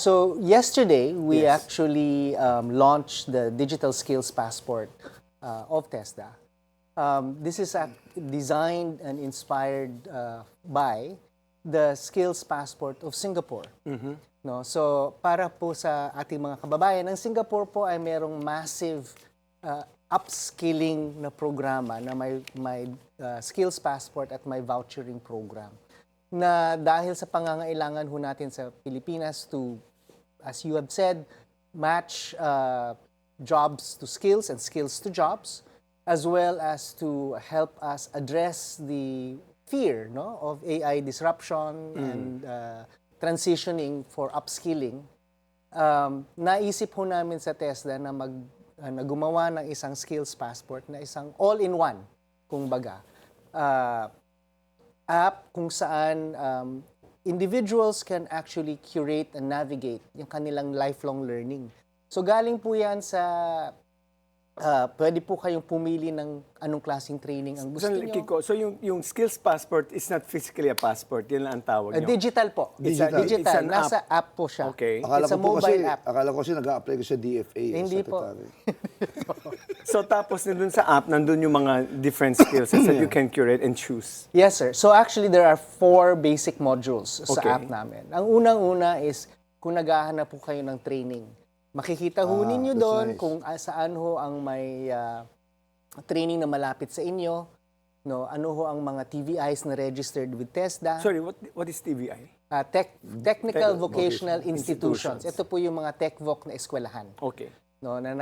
So yesterday, we Yes. actually launched the Digital Skills Passport of TESDA. This is designed and inspired by the Skills Passport of Singapore. No, so para po sa ating mga kababayan, ang Singapore po ay merong massive upskilling na programa na may Skills Passport at may vouchering program na dahil sa pangangailangan ho natin sa Pilipinas to, as you have said, match jobs to skills and skills to jobs, as well as to help us address the fear of AI disruption and transitioning for upskilling. Naisip ho namin sa TESDA na gumawa ng isang skills passport na isang all-in-one, kumbaga. App kung saan individuals can actually curate and navigate yung kanilang lifelong learning. So galing po yan sa, pwede po kayong pumili ng anong klaseng training ang gusto Sandali, nyo. Kiko, so yung skills passport is not physically a passport, yun lang ang tawag nyo. Digital po. Digital. It's an Nasa app po siya. Okay. It's a mobile app. Akala ko kasi nag-a-apply ko sa DFA. Hindi po. Secretary. So tapos nandun sa app, nandun yung mga different skills that you can curate and choose. Yes, sir. So actually, there are 4 basic modules sa Okay. app namin. Ang unang-una is kung naghahanap po kayo ng training. Makikita ho ninyo that's doon nice. kung saan ho ang may training na malapit sa inyo. No, ano ho ang mga TVIs na registered with TESDA. Sorry, what is TVI? Technical Vocational Vocational Institutions. Institutions. Ito po yung mga TechVoc na eskwelahan. Okay. No, na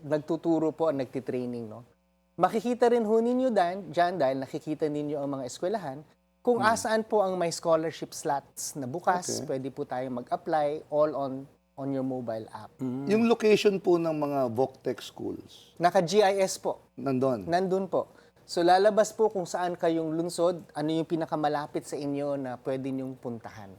nagtuturo po, nagtitraining. No? Makikita rin ho ninyo dyan dahil nakikita ninyo ang mga eskwelahan kung asaan po ang may scholarship slots na bukas. Okay. Pwede po tayo mag-apply all on your mobile app. Yung location po ng mga VocTech schools, Naka-GIS po. nandun. Nandun po. So lalabas po kung saan kayong lungsod, ano yung pinakamalapit sa inyo na pwede nyong puntahan.